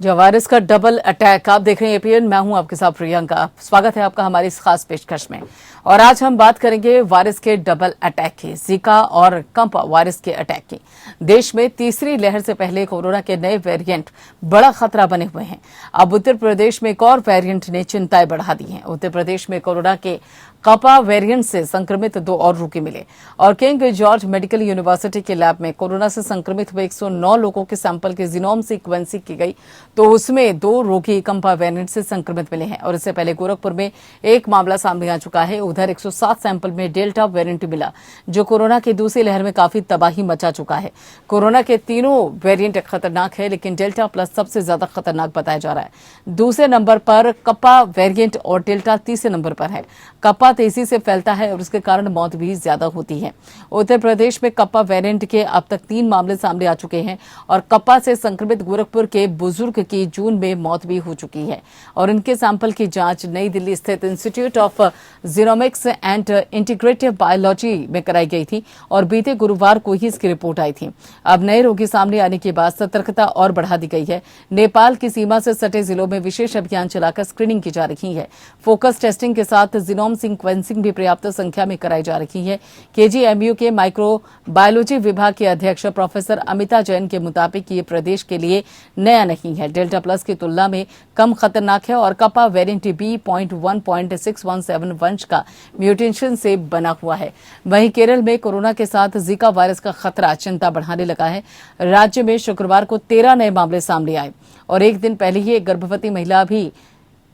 या वायरस का double attack. आप देख रहे हैं एपीएन, मैं हूं आपके साथ प्रियंका। स्वागत है आपका हमारी इस खास पेशकश में। और आज हम बात करेंगे वायरस के डबल अटैक की, जीका और कंपा वायरस के अटैक की। देश में तीसरी लहर से पहले कोरोना के नए वेरिएंट बड़ा खतरा बने हुए हैं। अब उत्तर प्रदेश में एक और वेरिएंट ने चिंताएं बढ़ा दी हैं। उत्तर प्रदेश में कोरोना के कपा वेरिएंट से संक्रमित 2 और रोगी मिले और किंग जॉर्ज मेडिकल यूनिवर्सिटी के लैब में कोरोना से संक्रमित हुए 109 लोगों के सैंपल की जीनोम सीक्वेंसिंग की गई, तो उसमें 2 रोगी कंपा वेरिएंट से संक्रमित मिले हैं। और इससे पहले गोरखपुर में एक मामला सामने आ चुका है। उधर 107 सैंपल में डेल्टा वेरिएंट मिला, जो कोरोना की दूसरी लहर में काफी तबाही मचा चुका है। कोरोना के तीनों वेरिएंट खतरनाक है, लेकिन डेल्टा प्लस सबसे ज्यादा खतरनाक बताया जा रहा है। दूसरे नंबर पर कपा वेरिएंट और डेल्टा तीसरे नंबर पर है। कपा तेजी से फैलता है और उसके कारण मौत भी ज्यादा होती है। उत्तर प्रदेश में कपा वेरिएंट के अब तक 3 मामले सामने आ चुके हैं और कपा से संक्रमित गोरखपुर के बुजुर्ग की जून में मौत भी हो चुकी है और इनके सैंपल की जांच नई दिल्ली स्थित institute of genomics and integrative biology में कराई गई थी और बीते गुरुवार को ही इसकी रिपोर्ट आई थी। अब नए रोगी सामने आने के बाद सतर्कता और बढ़ा दी गई है। नेपाल की सीमा से सटे जिलों में विशेष अभियान चलाकर स्क्रीनिंग की जा रही है। फोकस टेस्टिंग के साथ जीनोम सीक्वेंसिंग भी पर्याप्त संख्या में कराई जा रही है। केजीएमयू के माइक्रोबायोलॉजी विभाग के अध्यक्ष प्रोफेसर अमिता जैन के मुताबिक ये प्रदेश के लिए नया नहीं है, डेल्टा प्लस की तुलना में कम खतरनाक है और कपा वेरिएंट B.1.617 वंश का म्यूटेशन से बना हुआ है। वहीं केरल में कोरोना के साथ जीका वायरस का खतरा चिंता बढ़ाने लगा है। राज्य में शुक्रवार को 13 नए मामले सामने आए और एक दिन पहले ही एक गर्भवती महिला भी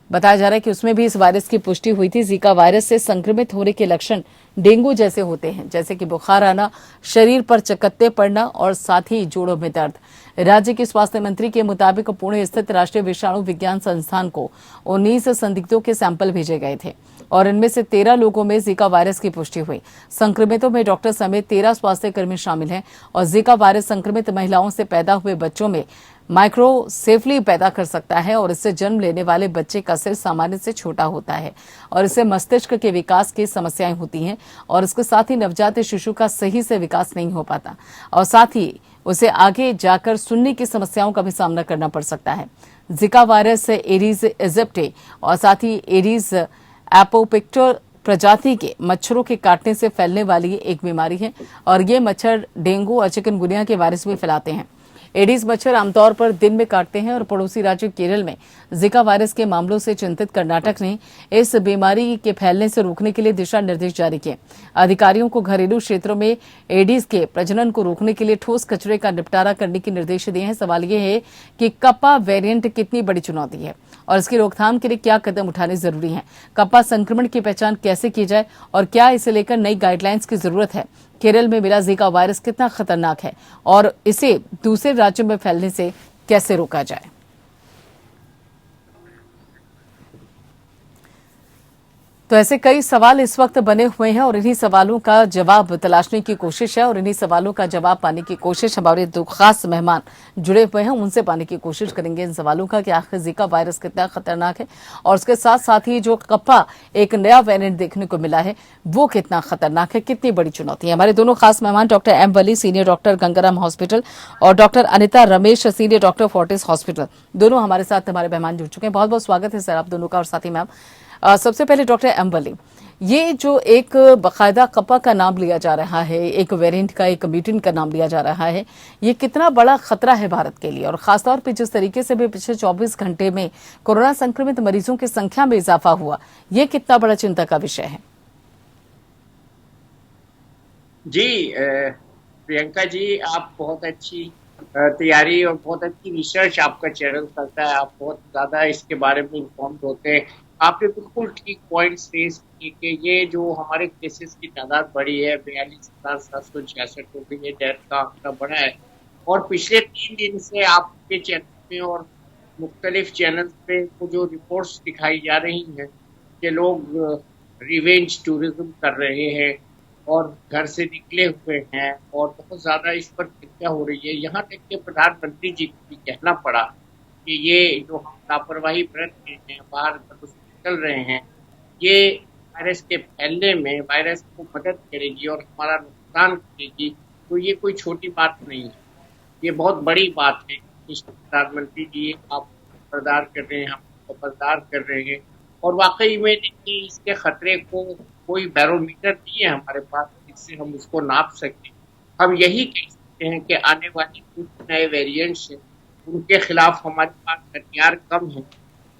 बताया जा रहा है कि उसमें भी इस वायरस की पुष्टि हुई थी। जीका वायरस से संक्रमित होने के लक्षण डेंगू जैसे होते हैं, जैसे कि बुखार आना, शरीर पर चकत्ते पड़ना और साथ ही जोड़ों में दर्द। राज्य के स्वास्थ्य मंत्री के मुताबिक पुणे स्थित राष्ट्रीय विषाणु विज्ञान संस्थान को 19 संदिग्धों के सैंपल भेजे गए थे और इनमें से 13 लोगों में जीका वायरस की पुष्टि हुई। संक्रमितों में डॉक्टर समेत 13 स्वास्थ्य कर्मी शामिल हैं और जीका वायरस संक्रमित महिलाओं से पैदा हुए बच्चों में माइक्रोसेफली पैदा कर सकता है और इससे जन्म लेने वाले बच्चे का सिर सामान्य से छोटा होता है और इससे मस्तिष्क के विकास की समस्याएं होती हैं और इसके साथ ही नवजात शिशु का सही से विकास नहीं हो पाता और साथ ही उसे आगे जाकर सुनने की समस्याओं का भी सामना करना पड़ सकता है। जिका वायरस एडीज इजिप्टी और साथ ही एडीज एपोपिक्टर प्रजाति के मच्छरों के काटने से फैलने वाली एक बीमारी है और ये मच्छर डेंगू और चिकनगुनिया के वायरस भी फैलाते हैं। एडीज मच्छर आमतौर पर दिन में काटते हैं और पड़ोसी राज्य केरल में जिका वायरस के मामलों से चिंतित कर्नाटक ने इस बीमारी के फैलने से रोकने के लिए दिशा निर्देश जारी किए। अधिकारियों को घरेलू क्षेत्रों में एडीज के प्रजनन को रोकने के लिए ठोस कचरे का निपटारा करने के निर्देश दिए हैं। सवाल यह है कि कपा वेरिएंट कितनी बड़ी चुनौती है और इसकी रोकथाम के लिए क्या कदम उठाने जरूरी हैं। कपा संक्रमण की पहचान कैसे की जाए और क्या इसे लेकर नई गाइडलाइंस की जरूरत है। केरल में मिला जीका वायरस कितना खतरनाक है और इसे दूसरे राज्यों में फैलने से कैसे रोका जाए। तो ऐसे कई सवाल इस वक्त बने हुए हैं और इन्हीं सवालों का जवाब तलाशने की कोशिश है और इन्हीं सवालों का जवाब पाने की कोशिश हमारे 2 खास मेहमान जुड़े हुए हैं, उनसे पाने की कोशिश करेंगे इन सवालों का कि आखिर जीका वायरस कितना खतरनाक है और उसके साथ साथ ही जो कपा एक नया वेरिएंट देखने को मिला है वो कितना खतरनाक है, कितनी बड़ी चुनौती है। हमारे दोनों खास मेहमान डॉक्टर एम वली, सीनियर डॉक्टर गंगाराम हॉस्पिटल और doctor Anita Ramesh, senior doctor Fortis hospital, दोनों हमारे साथ हमारे मेहमान जुड़ चुके हैं। बहुत बहुत स्वागत है सर आप दोनों का। और साथ ही मैम सबसे पहले डॉक्टर एम वली, ये जो एक बाकायदा कपा का नाम लिया जा रहा है, एक वेरिएंट का, एक म्यूटेंट का नाम लिया जा रहा है, ये कितना बड़ा खतरा है भारत के लिए और खासतौर पर जिस तरीके से भी पिछले 24 घंटे में कोरोना संक्रमित मरीजों की संख्या में इजाफा हुआ, ये कितना बड़ा चिंता का विषय है? जी प्रियंका जी, आप बहुत अच्छी तैयारी और बहुत अच्छी रिसर्च आपका चैनल करता है। आप बहुत ज्यादा इसके बारे में इन्फॉर्म्ड होते हैं। आपने बिल्कुल ठीक पॉइंट्स रेज किए कि ये जो हमारे केसेस की तादाद बढ़ी है, 42,766 हो गई है, डेथ का आंकड़ा बढ़ा है और पिछले 3 दिन से आपके चैनल में और मुख्तलिफ चैनल पे वो जो रिपोर्ट्स दिखाई जा रही हैं कि लोग रिवेंज टूरिज्म कर रहे हैं और घर से निकले हुए हैं और बहुत ज्यादा इस पर चर्चा हो रही है। यहाँ तक कि प्रधानमंत्री जी को भी कहना पड़ा कि ये जो हम लापरवाही बरत रहे हैं, बाहर निकल रहे हैं, ये वायरस के फैलने में वायरस को मदद करेगी और हमारा नुकसान करेगी। तो ये कोई छोटी बात नहीं है, ये बहुत बड़ी बात है। प्रधानमंत्री जी आप खबरदार कर रहे हैं, हम खबरदार कर रहे हैं। और वाकई में देखिए इसके खतरे को कोई बैरोमीटर नहीं है हमारे पास जिससे हम उसको नाप सकें। हम यही कह सकते हैं कि आने वाले कुछ नए वेरिएंट्स हैं, उनके खिलाफ हमारे पास हथियार कम है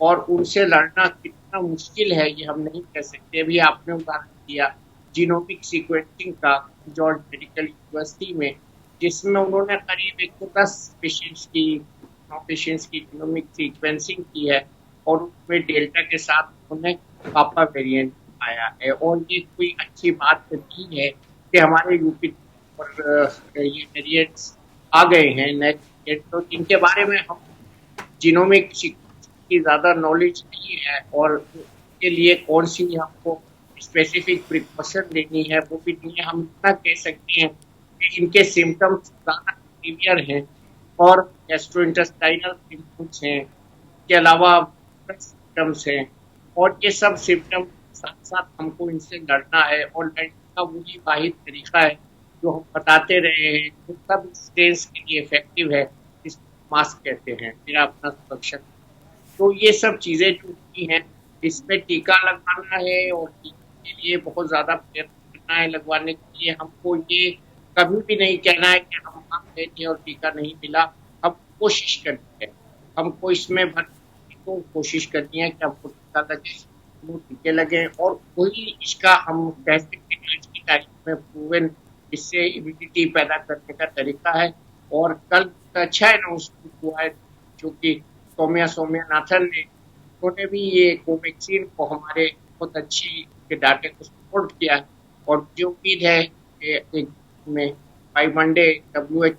और उनसे लड़ना कितना मुश्किल है ये हम नहीं कह सकते। अभी आपने उदाहरण दिया जीनोमिक सीक्वेंसिंग का जॉर्ज मेडिकल यूनिवर्सिटी में, जिसमें उन्होंने करीब 110 पेशेंट्स की जीनोमिक सीक्वेंसिंग की है और उसमें डेल्टा के साथ उन्होंने पापा वेरिएंट आया है। और ये कोई अच्छी बात नहीं है कि हमारे यूपी पर ये वेरिएंट्स आ गए हैं नए वेरिएंट, तो इनके बारे में हम जीनोमिक की ज्यादा नॉलेज नहीं है और के लिए कौन सी हमको स्पेसिफिक प्रिकॉशन लेनी है वो भी नहीं है। हम इतना कह सकते हैं कि इनके सिम्टम्स ज्यादा सीवियर हैं और गैस्ट्रोइंटेस्टाइनल सिम्टम्स हैं, के अलावा सिम्टम्स हैं, और ये सब सिम्टम साथ साथ हमको इनसे लड़ना है और लड़ने का वही वाहिद तरीका है जो हम बताते रहे हैं, जो सब स्टेन्स के लिए इफेक्टिव है, जिसको मास्क कहते हैं, मेरा अपना सुरक्षा। तो ये सब चीजें जो होती हैं इसमें टीका लगवाना है और टीके के लिए बहुत ज्यादा प्रयत्न करना है। लगवाने के लिए हमको ये कभी भी नहीं कहना है कि हम वहाँ गए थे और टीका नहीं मिला। हम कोशिश करनी है, हमको इसमें भर्ती को कोशिश करनी है कि हमको टीका लगे, वो टीके लगे, और वही इसका हम कह सकते हैं आज की तारीख में प्रूवन इससे इम्यूनिटी पैदा करने का तरीका है। और कल अच्छा अनाउंसमेंट हुआ है जो कि सौम्या नाथन ने, उन्होंने भी ये कोवैक्सीन को हमारे बहुत अच्छी के डाटे को सपोर्ट किया है और मुझे उम्मीद है कि एक में बाई मंडे WHO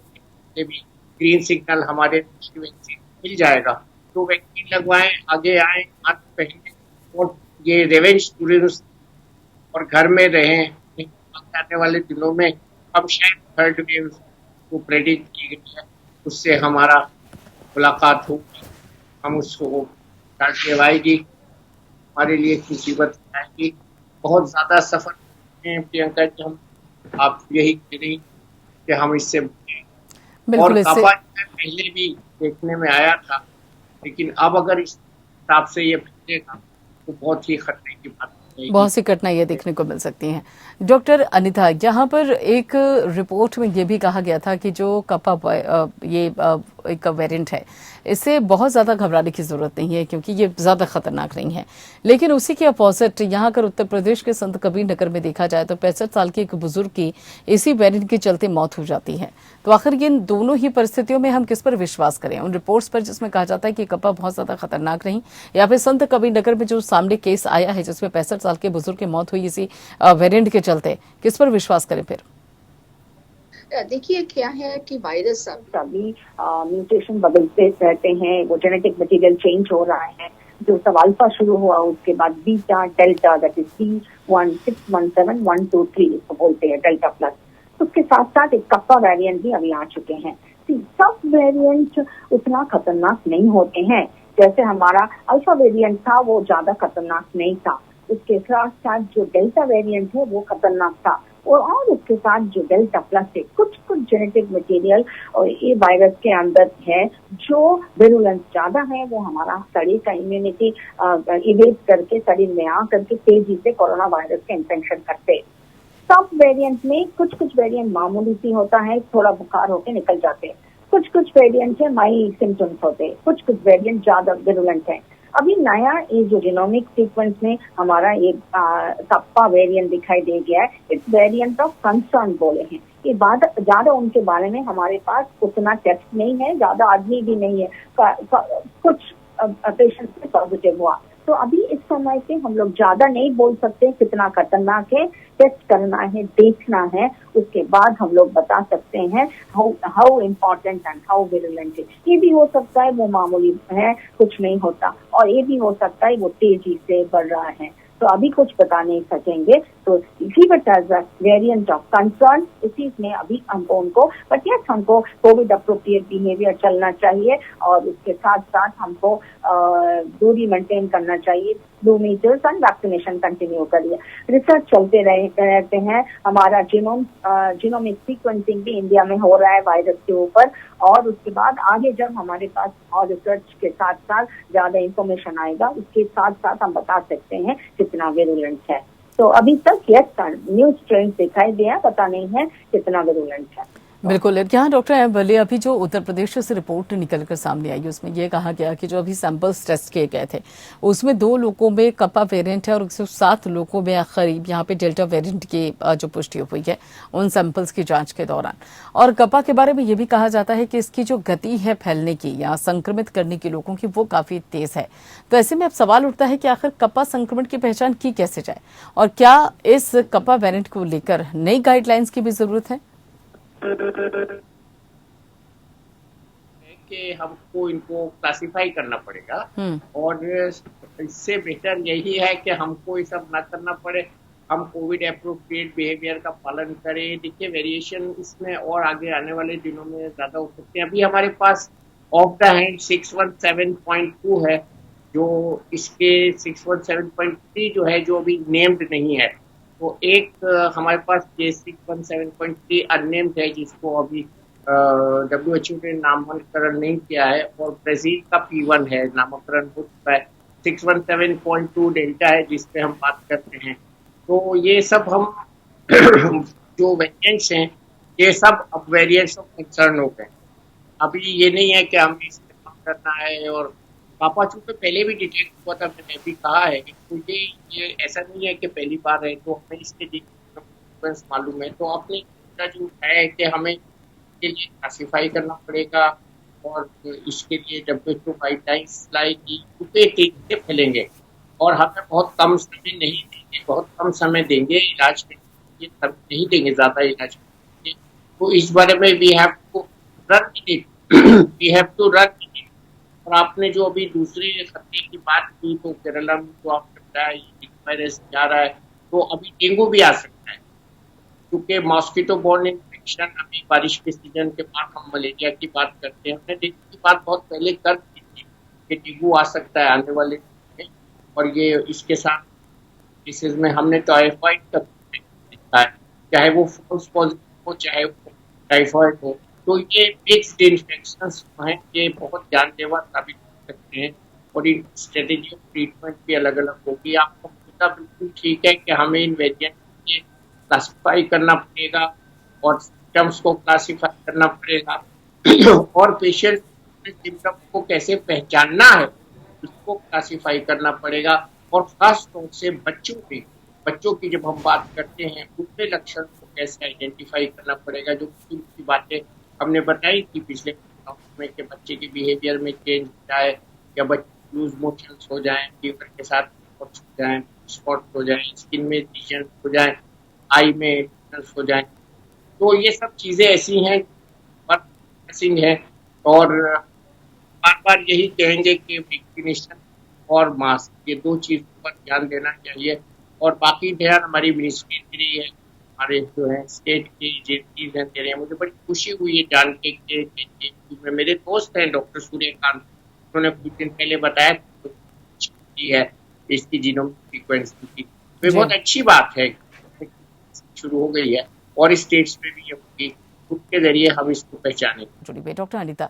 से भी ग्रीन सिग्नल हमारे वैक्सीन मिल जाएगा। तो वैक्सीन लगवाएं, आगे आए, मास्क पहने और ये रिवेंज टूरिज्म और घर में रहें। आने वाले दिनों में हम शायद थर्ड वेव को प्रेडिक्ट की गई है, उससे हमारा मुलाकात होगी, हम उसको काट आएगी, हमारे लिए एक मुसीबत आएगी। बहुत ज्यादा सफर हैं प्रियंका जी हम, आप यही कह रही कि हम इससे बचें। और बिल्कुल इससे काफा पहले भी देखने में आया था, लेकिन अब अगर इस हिसाब से ये फैलेगा तो बहुत ही खतरे की बात है। बहुत सी घटनाएं देखने को मिल सकती हैं। डॉक्टर अनिता, यहाँ पर एक रिपोर्ट में ये भी कहा गया था कि जो एक वेरिएंट है, इससे बहुत ज्यादा घबराने की जरूरत नहीं है क्योंकि ये ज्यादा खतरनाक नहीं है। लेकिन उसी के अपोजिट यहाँ अगर उत्तर प्रदेश के संत कबीर नगर में देखा जाए तो 65 साल के एक बुजुर्ग की इसी वेरिएंट के चलते मौत हो जाती है। तो आखिर इन दोनों ही परिस्थितियों में हम किस पर विश्वास करें? उन रिपोर्ट्स पर जिसमें कहा जाता है कि कपा बहुत ज्यादा खतरनाक नहीं, या फिर संत कबीर नगर में जो सामने केस आया है जिसमें 65 साल के बुजुर्ग की मौत हुई इसी वेरिएंट के चलते, किस पर विश्वास करें फिर? देखिए क्या है कि वायरस अभी म्यूटेशन बदलते रहते हैं, वो जेनेटिक मटेरियल चेंज हो रहा है। जो सब अल्फा शुरू हुआ उसके बाद beta, delta, that is B1617123 इसको बोलते हैं, डेल्टा प्लस। उसके साथ साथ एक कप्पा वेरिएंट भी अभी आ चुके हैं। सब वेरिएंट उतना खतरनाक नहीं होते हैं, जैसे हमारा अल्फा वेरिएंट था वो ज्यादा खतरनाक नहीं था। उसके साथ साथ जो डेल्टा वेरिएंट है वो खतरनाक था, और उसके साथ जो डेल्टा प्लस है, कुछ जेनेटिक मटेरियल और ये वायरस के अंदर है जो विरुलेंस ज्यादा है, वो हमारा शरीर का इम्यूनिटी इवेट करके शरीर में आ करके तेजी से कोरोना वायरस का इन्फेक्शन करते। सब वेरिएंट में कुछ वेरिएंट मामूली सी होता है, थोड़ा बुखार होके निकल जाते हैं। कुछ वेरिएंट है माइल्ड सिम्टम्स होते हैं, कुछ वेरिएंट ज्यादा विरुलेंट है। अभी नया ये जो जीनोमिक सीक्वेंस में हमारा एक कप्पा वेरिएंट दिखाई दे गया है, इट्स वेरिएंट ऑफ कंसर्न बोले हैं। ये बात ज्यादा उनके बारे में हमारे पास उतना टेस्ट नहीं है, ज्यादा आदमी भी नहीं है, कुछ पेशेंट में पॉजिटिव हुआ। तो अभी इस समय पे हम लोग ज्यादा नहीं बोल सकते कितना खतरनाक है, टेस्ट करना है, देखना है, उसके बाद हम लोग बता सकते हैं how important and how virulent है। ये भी हो सकता है वो मामूली है, कुछ नहीं होता, और ये भी हो सकता है वो तेजी से बढ़ रहा है। तो अभी कुछ बता नहीं सकेंगे, तो leave it as a variant of concern. इसी में अभी हमको उनको, बट यस हमको कोविड अप्रोप्रिएट बिहेवियर चलना चाहिए और उसके साथ साथ हमको दूरी मेंटेन करना चाहिए। 2 मीटर्स एंड वैक्सीनेशन कंटिन्यू करिए। रिसर्च चलते रहते हैं। हमारा जीनोमिक सीक्वेंसिंग भी इंडिया में हो रहा है वायरस के ऊपर, और उसके बाद आगे जब हमारे पास और रिसर्च के साथ साथ ज्यादा इंफॉर्मेशन आएगा, उसके साथ साथ हम बता सकते हैं कितना विरुलेंट है। तो अभी तक न्यू स्ट्रेन दिखाई दिया, पता नहीं है कितना विरुलेंट है। बिल्कुल। यहाँ डॉक्टर एम वली, अभी जो उत्तर प्रदेश से रिपोर्ट निकलकर सामने आई उसमें ये कहा गया कि जो अभी सैंपल्स टेस्ट किए गए थे उसमें 2 लोगों में कपा वेरिएंट है और 107 लोगों में करीब यहाँ पे डेल्टा वेरिएंट की जो पुष्टि हुई है उन सैंपल्स की जांच के दौरान। और कपा के बारे में ये भी कहा जाता है कि इसकी जो गति है फैलने की या संक्रमित करने की लोगों की, वो काफी तेज है। तो ऐसे में अब सवाल उठता है कि आखिर कपा संक्रमण की पहचान की कैसे जाए, और क्या इस कपा वेरिएंट को लेकर नई गाइडलाइंस की भी जरूरत है? कि हमको इनको क्लासिफाई करना पड़ेगा, और इससे बेहतर यही है कि हमको ये सब ना करना पड़े, हम कोविड एप्रोप्रिएट बिहेवियर का पालन करें। देखिए, वेरिएशन इसमें और आगे आने वाले दिनों में ज्यादा हो सकते हैं। अभी हमारे पास ऑफ द हैंड 617.2 है, जो इसके 617.3 जो है जो अभी नेम्ड नहीं है। तो एक हमारे पास ये 617.3 अननेम्ड है, जिसको अभी WHO ने नामकरण नहीं किया है, और ब्राजील का P1 है, नामकरण हो चुका है। 617.2 डेल्टा है जिस पे हम बात करते हैं। तो ये सब हम जो वेरिएंट्स हैं, ये सब अब वेरिएंट्स ऑफ कंसर्न हो गए। अभी ये नहीं है कि हमें इस्तेमाल करना है। और पापा चूंकि पहले भी डिटेक्ट हुआ था, मैंने भी कहा है कि मुझे ये ऐसा नहीं है कि पहली बार है, तो हमें इसके डिफरेंस मालूम है। तो अपने जो है कि हमें इसके लिए क्लासीफाई करना पड़ेगा, और इसके लिए WHO गाइडलाइंस लाएगी, क्योंकि तेजी से फैलेंगे और हमें बहुत कम समय नहीं देंगे, बहुत कम समय देंगे इलाज के लिए, नहीं देंगे ज्यादा इलाज के लिए। तो इस बारे में we have to run it. और आपने जो अभी दूसरे खतरे की बात की, तो केरला में जो आपने बताया वायरस जा रहा है, तो अभी डेंगू भी आ सकता है, क्योंकि मॉस्किटो बोर्न इन्फेक्शन, अभी बारिश के सीजन के बाद हम मलेरिया की बात करते हैं। हमने डेंगू की बात बहुत पहले कर दी थी कि डेंगू आ सकता है आने वाले दिन में, और ये इसके साथ केसेस में हमने टाइफाइड का देखा है, चाहे वो फॉल्स पॉजिटिव हो चाहे वो टाइफाइड हो। तो ये मिक्स्ड इन्फेक्शंस हैं, ये बहुत जानलेवा साबित हो सकते हैं, और इन स्ट्रेटेजी ऑफ ट्रीटमेंट भी अलग अलग होगी। आपका मुद्दा बिल्कुल ठीक है कि हमें इन वेरिएंट को क्लासिफाई करना पड़ेगा, और सिम्टम्स को क्लासिफाई करना पड़ेगा, और पेशेंट सिम्टम्स को कैसे पहचानना है उसको क्लासिफाई करना पड़ेगा। और खास तौर से बच्चों की जब हम बात करते हैं, उनके लक्षण को कैसे आइडेंटिफाई करना पड़ेगा। जो की बातें हमने बताई थी पिछले में कि बच्चे के बिहेवियर में चेंज हो जाए, या बच्चे लूज मोशंस हो जाए, फीवर के साथ स्पॉट हो जाए, स्किन में लीजन हो जाए, आई में हो जाए। तो ये सब चीजें ऐसी हैं है, और बार बार यही कहेंगे कि वैक्सीनेशन और मास्क, ये 2 चीज पर ध्यान देना चाहिए। और बाकी ध्यान हमारी मिनिस्ट्री दे रही है, हमारे जो है स्टेट की एजेंसीज हैं दे रहे हैं। मुझे बड़ी खुशी हुई है जान के मेरे दोस्त हैं डॉक्टर सूर्यकांत, उन्होंने कुछ दिन पहले बताया की है इसकी जीनोमिक सीक्वेंसिंग की। तो बहुत अच्छी बात है, शुरू हो गई है, और स्टेट्स में भी ये होगी, उसके जरिए हम इसको पहचानेंगे। डॉक्टर अनीता,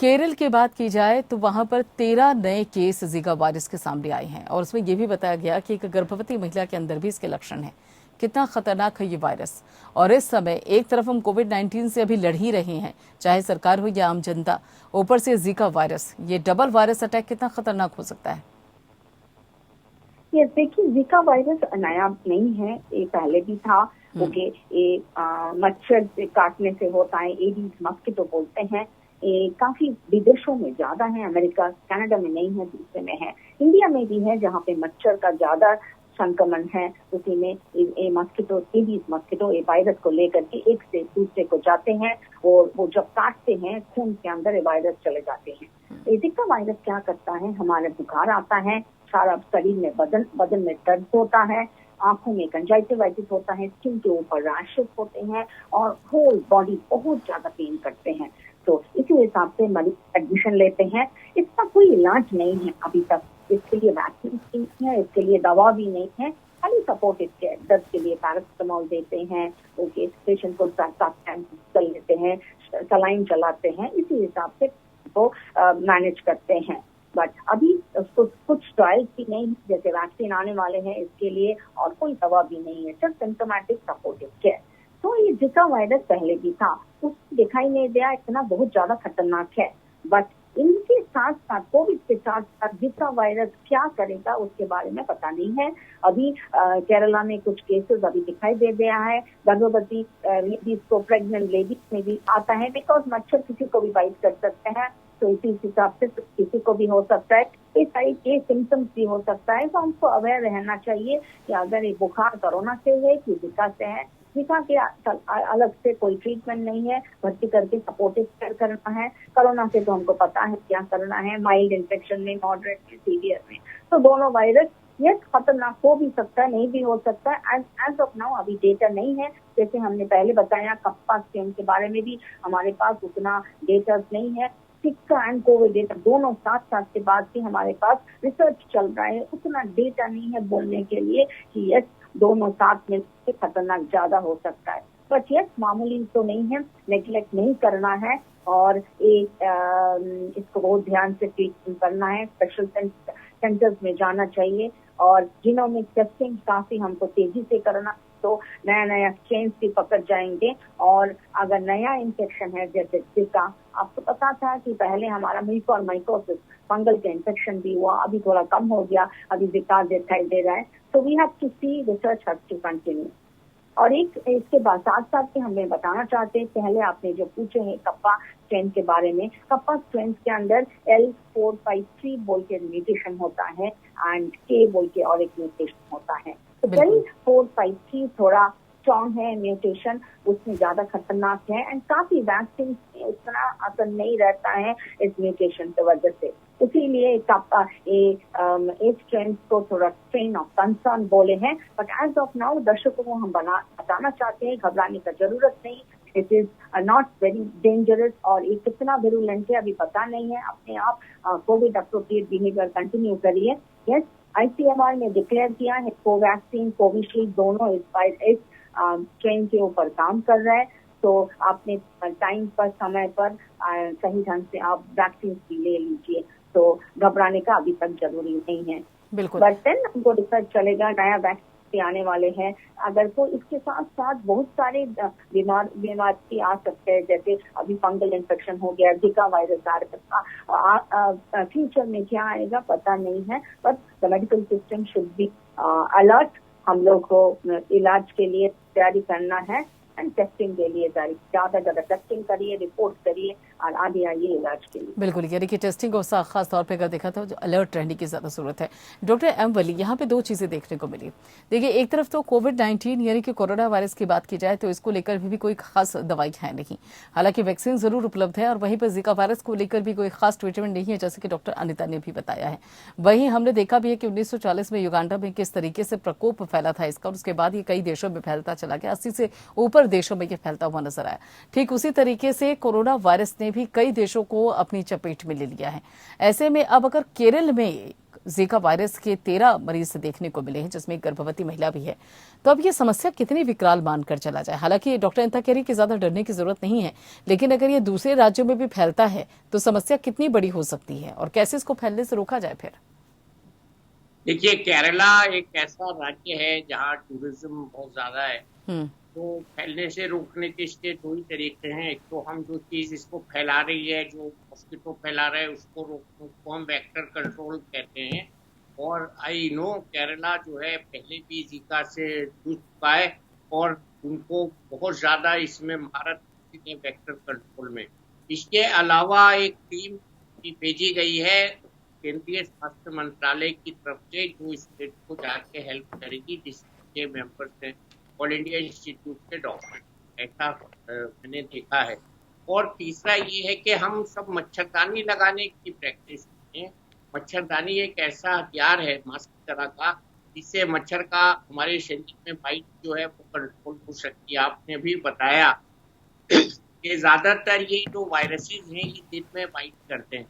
केरल की बात की जाए तो वहां पर 13 नए केस जीका वायरस के सामने आए हैं, और उसमें यह भी बताया गया कि एक गर्भवती महिला के अंदर भी इसके लक्षण हैं। कितना खतरनाक है ये वायरस, और इस समय एक तरफ हम कोविड-19 से अभी लड़ ही रहे हैं, चाहे सरकार हो या आम जनता, ऊपर से जीका वायरस, ये डबल वायरस अटैक कितना खतरनाक हो सकता है? ये देखिए, जीका वायरस नया नहीं है, ये पहले भी था। ओके, ये मच्छर से काटने से होता है, एडीज मस्किटो बोलते हैं। काफी विदेशों में ज्यादा है, अमेरिका कनाडा में नहीं है, दूसरे में है, इंडिया में भी है, जहाँ पे मच्छर का ज्यादा संक्रमण है। उसी में ये मस्किटो, एडीज मस्किटो, ये वायरस को लेकर के एक से दूसरे को जाते हैं, और वो जब काटते हैं खून के अंदर ये वायरस चले जाते हैं। जीका वायरस क्या करता है, हमारे बुखार आता है, सारा शरीर में बदन में दर्द होता है, आंखों में कंजाइटिवाइटिस होता है, स्किन के ऊपर रैशेस होते हैं, और होल बॉडी बहुत ज्यादा पेन करते हैं। तो इसी हिसाब से मरीज एडमिशन लेते हैं। इसका कोई इलाज नहीं है अभी तक, इसके लिए वैक्सीन नहीं है, इसके लिए दवा भी नहीं है, खाली सपोर्टिव केयर। दर्द के लिए पैरासिटामोल देते हैं, ओके, पेशेंट को कर लेते हैं, सलाइन चलाते हैं, इसी हिसाब से वो मैनेज करते हैं। बट अभी उसको कुछ ट्रायल्स भी नहीं, जैसे वैक्सीन आने वाले हैं इसके लिए, और कोई दवा भी नहीं है, सिर्फ सिम्टोमेटिक सपोर्टिव केयर। तो ये जिका वायरस पहले भी था, उसको दिखाई नहीं दिया, इतना बहुत ज्यादा खतरनाक है। बट इनके साथ साथ कोविड के साथ साथ जिका वायरस क्या करेगा उसके बारे में पता नहीं है। अभी केरला में कुछ केसेस अभी दिखाई दे गया है, गर्भवती लेडीज को, प्रेग्नेंट लेडीज में भी आता है, बिकॉज मच्छर किसी को भी बाइट कर सकते हैं, तो इसी हिसाब से किसी को भी हो सकता है, इस टाइप के सिम्टम्स भी हो सकता है। तो हमको अवेयर रहना चाहिए कि अगर ये बुखार कोरोना से है कि जिका से है, जिका के अलग से कोई ट्रीटमेंट नहीं है, भर्ती करके सपोर्टिव केयर करना है। कोरोना से तो हमको पता है क्या करना है, माइल्ड इन्फेक्शन में, मॉडरेट में, सीवियर में। तो दोनों वायरस ये खतरनाक हो भी सकता है, नहीं भी हो सकता है। एज ऑफ नाउ अभी डेटा नहीं है, जैसे हमने पहले बताया कप्पा स्ट्रेन के बारे में भी हमारे पास उतना डेटा नहीं है। जिका एंड कोविड डेटा दोनों साथ साथ के बाद भी हमारे पास रिसर्च चल रहा है, उतना डेटा नहीं है बोलने के लिए कि यस दोनों साथ में खतरनाक ज्यादा हो सकता है। बट यस मामूली तो नहीं है, नेग्लेक्ट नहीं करना है, और इसको बहुत ध्यान से ट्रीटमेंट करना है, स्पेशल सेंटर्स में जाना चाहिए, और जीनोमिक टेस्टिंग काफी हमको तेजी से करना, तो नया नया चेंज भी पकड़ जाएंगे। और अगर नया इन्फेक्शन है जैसे जिका, आपको पता था कि पहले हमारा म्यूकोरमाइकोसिस फंगल का इन्फेक्शन भी हुआ, अभी थोड़ा कम हो गया, अभी जिका दिखाई दे रहा है। तो we have to see, research have to continue. और एक इसके बाद साथ साथ के हमें बताना चाहते हैं, पहले आपने जो पूछे हैं कप्पा स्ट्रेन के बारे में, कप्पा स्ट्रेन के अंदर L453 बोल के म्यूटेशन होता है एंड K बोल के और एक म्यूटेशन होता है। तो L453 थोड़ा स्ट्रॉन्ग है म्यूटेशन, उसमें ज्यादा खतरनाक है, एंड काफी वैक्सीन में उतना असर नहीं रहता है इस म्यूटेशन की वजह से। इसीलिए इस स्ट्रेन को थोड़ा स्ट्रेन ऑफ कंसर्न बोले हैं। बट एज ऑफ नाउ दर्शकों को हम बताना चाहते हैं, घबराने का जरूरत नहीं, it is not very dangerous, और ये कितना विरुलेंट है अभी पता नहीं है। अपने आप कोविड अप्रोप्रिएट बिहेवियर कंटिन्यू करिए। यस, ICMR ने डिक्लेयर किया है कोवैक्सीन, कोविशील्ड दोनों इस स्ट्रेन के ऊपर काम कर रहा है, तो आपने टाइम पर, समय पर, सही ढंग से आप वैक्सीन भी ले लीजिए। तो घबराने का अभी तक जरूरी नहीं है। बिल्कुल। बट देन हमको रिसर्च चलेगा, नया वैक्सीन आने वाले हैं। अगर तो इसके साथ साथ बहुत सारे बीमारी आ सकते हैं, जैसे अभी फंगल इन्फेक्शन हो गया, जिका वायरस आ रहा, फ्यूचर में क्या आएगा पता नहीं है। But the medical system should be alert. हम लोग को इलाज के लिए तैयारी करना है, एंड टेस्टिंग के लिए ज्यादा टेस्टिंग करिए, रिपोर्ट करिए, और आगे आइए इलाज के लिए। बिल्कुल, यानी कि टेस्टिंग और खास तौर पे अगर देखा तो अलर्ट रहने की ज्यादा जरूरत है। डॉक्टर एम वली, यहाँ पे दो चीजें देखने को मिली। देखिए, एक तरफ तो कोविड-19 यानी कि कोरोना वायरस की बात की जाए तो इसको लेकर भी कोई खास दवाई है नहीं, हालांकि वैक्सीन जरूर उपलब्ध है, और वहीं पर जिका वायरस को लेकर भी कोई खास ट्रीटमेंट नहीं है, जैसे कि डॉक्टर अनिता ने भी बताया है। वहीं हमने देखा भी है कि 1940 में युगांडा में किस तरीके से प्रकोप फैला था इसका, और उसके बाद ये कई देशों में फैलता चला गया, 80 से ऊपर देशों में ये फैलता हुआ नजर आया। ठीक उसी तरीके से कोरोना वायरस ने भी कई देशों को अपनी चपेट में ले लिया है। ऐसे में अब अगर केरल में जीका वायरस के 13 मरीज देखने को मिले हैं, जिसमें एक गर्भवती महिला भी है, तो अब ये समस्या कितनी विकराल मानकर चला जाए। हालांकि डॉक्टर अनिता कह रही कि ज्यादा डरने की जरूरत नहीं है, लेकिन अगर ये दूसरे राज्यों में भी फैलता है तो समस्या कितनी बड़ी हो सकती है, और कैसे इसको फैलने से रोका जाए फिर। देखिए, केरला एक ऐसा राज्य है जहाँ टूरिज्म बहुत ज्यादा है, तो फैलने से रोकने के इसके दो ही तरीके हैं। एक तो हम जो चीज इसको फैला रही है, जो मॉस्किटो फैला रहा है, उसको रोकने को हम वेक्टर कंट्रोल कहते हैं। और आई नो केरला जो है पहले भी जीका से जूझ चुका है, और उनको बहुत ज्यादा इसमें महारत है वेक्टर कंट्रोल में। इसके अलावा एक टीम भी भेजी गई है केंद्रीय स्वास्थ्य मंत्रालय की तरफ से, जो स्टेट को जाके हेल्प करेगी, जिसके मेंबर्स हैं ऑल इंडिया इंस्टीट्यूट के डॉक्टर, ऐसा मैंने देखा है। और तीसरा ये है कि हम सब मच्छरदानी लगाने की प्रैक्टिस करें। मच्छरदानी एक ऐसा हथियार है मास्क की तरह का, जिससे मच्छर का हमारे शरीर में बाइट जो है वो कंट्रोल हो सकती है। आपने भी बताया कि ज्यादातर ये जो वायरसेस हैं ये दिन में बाइट करते हैं,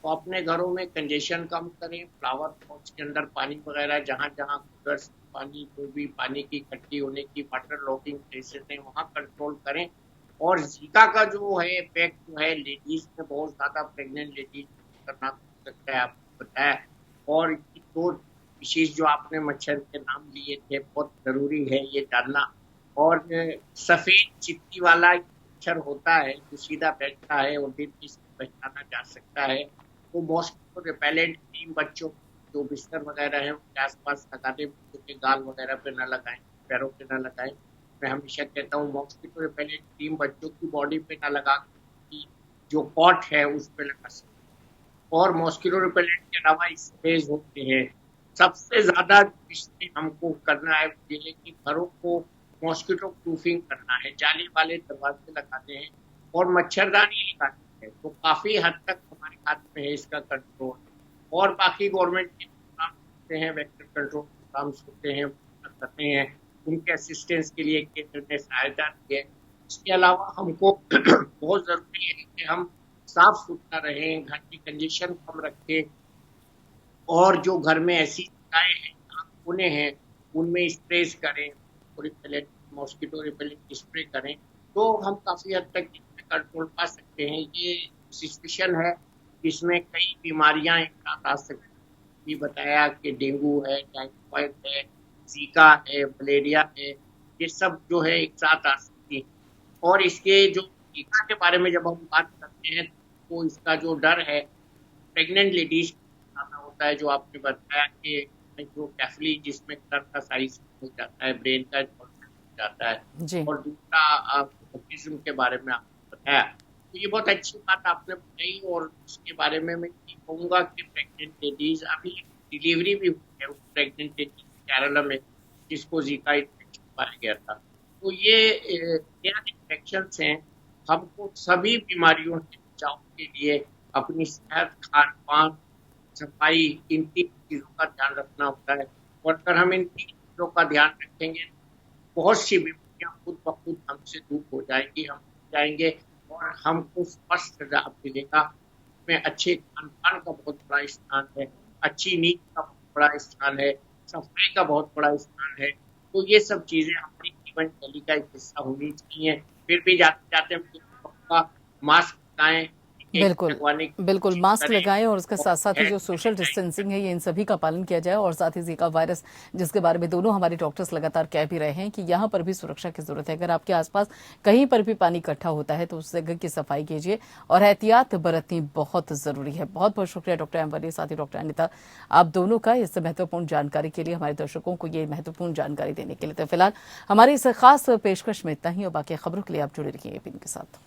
तो अपने घरों में कंजेशन कम करें, फ्लावर पॉट्स के अंदर पानी वगैरह जहाँ जहाँ कूलर्स पानी जो भी पानी की इकट्ठी होने की वाटर लॉगिंग प्लेसेस हैं वहाँ कंट्रोल करें। और जीका का जो है इफेक्ट जो है लेडीज में बहुत ज्यादा, प्रेग्नेंट लेडीज करना हो सकता है, आपको बताया। और ये दो विशेष जो आपने मच्छर के नाम लिए थे, बहुत जरूरी है ये जानना। और सफेद चित्ती वाला मच्छर होता है जो सीधा बैठता है और दिन में इसको पहचाना जा सकता है। तो मॉस्किटो रिपेलेंट क्रीम बच्चों जो बिस्तर वगैरह है उनके आसपास लगाने, बच्चों के गाल वगैरह पे न लगाएं, पैरों पे न लगाएं। मैं हमेशा कहता हूँ मॉस्किटो रिपेलेंट क्रीम बच्चों की बॉडी पे न लगा कि जो कॉट है उस पे लगा सकते। और मॉस्किटो रिपेलेंट के अलावा स्प्रेज होते हैं। सबसे ज्यादा इसमें हमको करना है ये है कि घरों को मॉस्किटो प्रूफिंग करना है, जाली वाले दरवाजे लगाने हैं और मच्छरदानी लगानी है। तो काफी हद तक हमारे हाथ में है इसका कंट्रोल। और बाकी गवर्नमेंट के काम होते हैं, वेक्टर कंट्रोल काम होते हैं, करते हैं, उनके असिस्टेंस के लिए केंद्र ने सहायता दी है। इसके अलावा हमको बहुत जरूरी है कि हम साफ सुथरा रहें, घर की कंजेशन कम रखें और जो घर में ऐसी जगहें हैं, कोने हैं, उनमें स्प्रेज करें, रिपेलेंट मॉस्किटो रिपेलेंट स्प्रे करें, तो हम काफी हद तक इसमें कंट्रोल पा सकते हैं। ये सिचुएशन है जिसमें कई बीमारियां एक साथ आ सकती हैं। भी बताया कि डेंगू है, टाइफाइड है, जीका है, मलेरिया है, ये सब जो है एक साथ आ सकती है। और इसके जो टीका के बारे में जब हम बात करते हैं तो इसका जो डर है प्रेग्नेंट लेडीज ज्यादा होता है, जो आपने बताया कि जो कैफली जिसमें कलर का साइज हो जाता है, ब्रेन का हो जाता है। जी। और दूसरा ऑटिज्म के बारे में आपने बताया, तो ये बहुत अच्छी बात आपने बताई। और उसके बारे में मैं ये कहूँगा कि प्रेग्नेंट लेडीज, अभी डिलीवरी भी हुई है उस प्रेग्नेंट लेडीज केरला में जिसको जीका इन्फेक्शन पाया गया था। तो ये एयर इन्फेक्शन हैं, हमको सभी बीमारियों से बचाव के लिए अपनी सेहत, खान पान, सफाई, इन तीन चीजों का ध्यान रखना होता है। और अगर हम इन तीन चीजों का ध्यान रखेंगे बहुत सी बीमारियां खुद ब खुद हमसे दूर हो जाएंगी, हम जाएंगे और हमको स्वस्थ लाभ मिलेगा। इसमें अच्छे खान पान का बहुत बड़ा स्थान है, अच्छी नींद का बहुत बड़ा स्थान है, सफाई का बहुत बड़ा स्थान है। तो ये सब चीजें हमारी जीवन शैली का एक हिस्सा होनी चाहिए। फिर भी जाते जाते हम कहूंगा, मास्क लगाएं, बिल्कुल, लगवाने की बिल्कुल कोशिश मास्क करें लगाएं और उसके और साथ-साथ ही जो हैंड सोशल सैनिटाइजर डिस्टेंसिंग है, ये इन सभी का पालन किया जाए। और साथ ही ज़िका वायरस, जिसके बारे में दोनों हमारे डॉक्टर्स लगातार कह भी रहे हैं कि यहाँ पर भी सुरक्षा की ज़रूरत है। अगर आपके आसपास कहीं पर भी पानी इकट्ठा होता है तो उस जगह की सफाई कीजिए और एहतियात बरतनी बहुत ज़रूरी है। बहुत-बहुत शुक्रिया डॉक्टर एम्बरी, साथ ही डॉक्टर अनिता, आप दोनों का इस महत्वपूर्ण जानकारी के लिए, हमारे दर्शकों को ये महत्वपूर्ण जानकारी देने के लिए। तो फिलहाल हमारी इस खास पेशकश में इतना ही और बाकी खबरों के लिए आप जुड़े रहिए एबीपी के साथ।